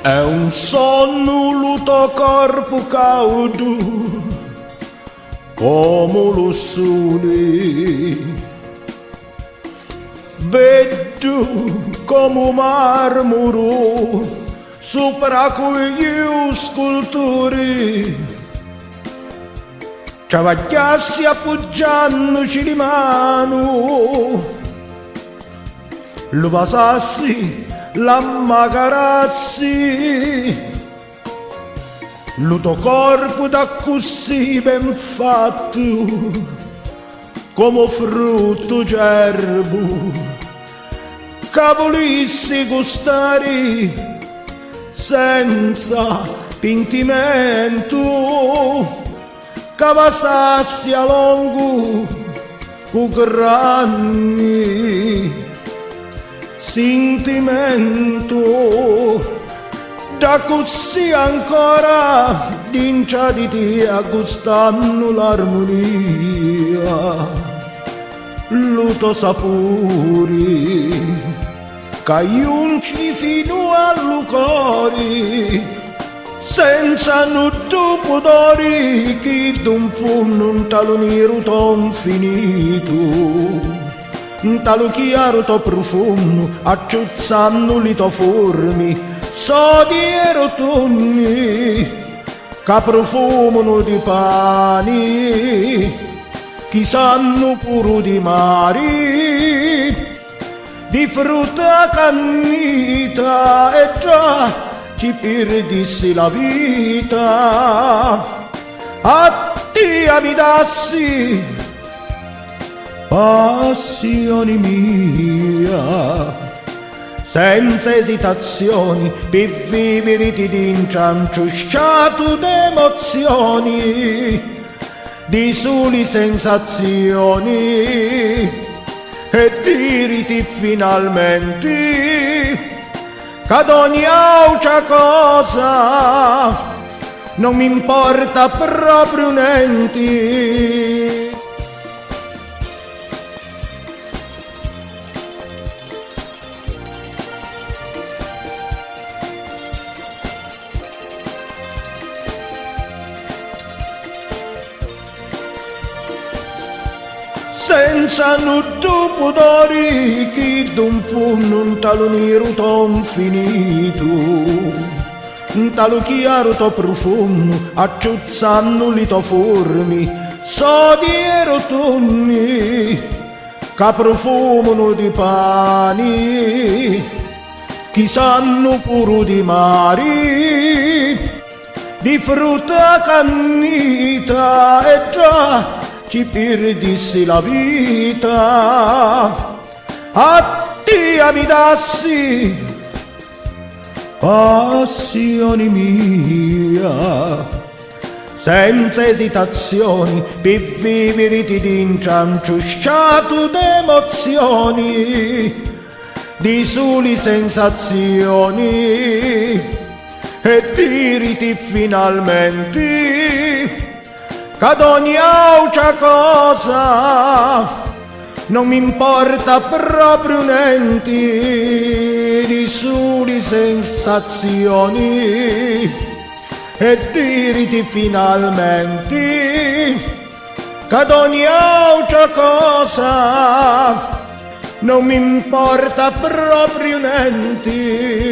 È un sonno luto corpo caudo come lo sole, vedo come un marmoro sopra quegli scultori. Travagliassi appoggiandoci di mano, lo pasassi, l'ammacarassi, lo tuo corpo da così ben fatto, come frutto gerbo, che volissi gustare senza pentimento, che passassi a lungo con grandi sentimento, da così ancora d'incia di te gustando l'armonia, lo tuo sapore, che giungi fino al cuore, senza nudo pudori che d'un fumo un talo nero ton finito, un talo chiaro to profumo acciuzzando le to forme so di rotondi che profumano di pani che sanno puro di mari di frutta cannita e già ci perdissi la vita, a te abidassi, passione mia, senza esitazioni, per vivere ti d'incianciusciato d'emozioni, di soli sensazioni, e diriti finalmente che ad ogni altra cosa non mi importa proprio niente. Senza nudo pudori che d'un fumo un talo nero ton finito, un talo chiaro to profumo acciuzzando le to forme so di rotondi che profumano di pani che sanno puro di mari di frutta cannita e già ci perdissi la vita, a te abidassi, passione mia, senza esitazioni, per vivere ti d'incianciusciato d'emozioni, di soli sensazioni, e diriti finalmente che ad ogni altra cosa non mi importa proprio niente, di soli sensazioni, e diriti finalmente che ad ogni altra cosa non mi importa proprio niente.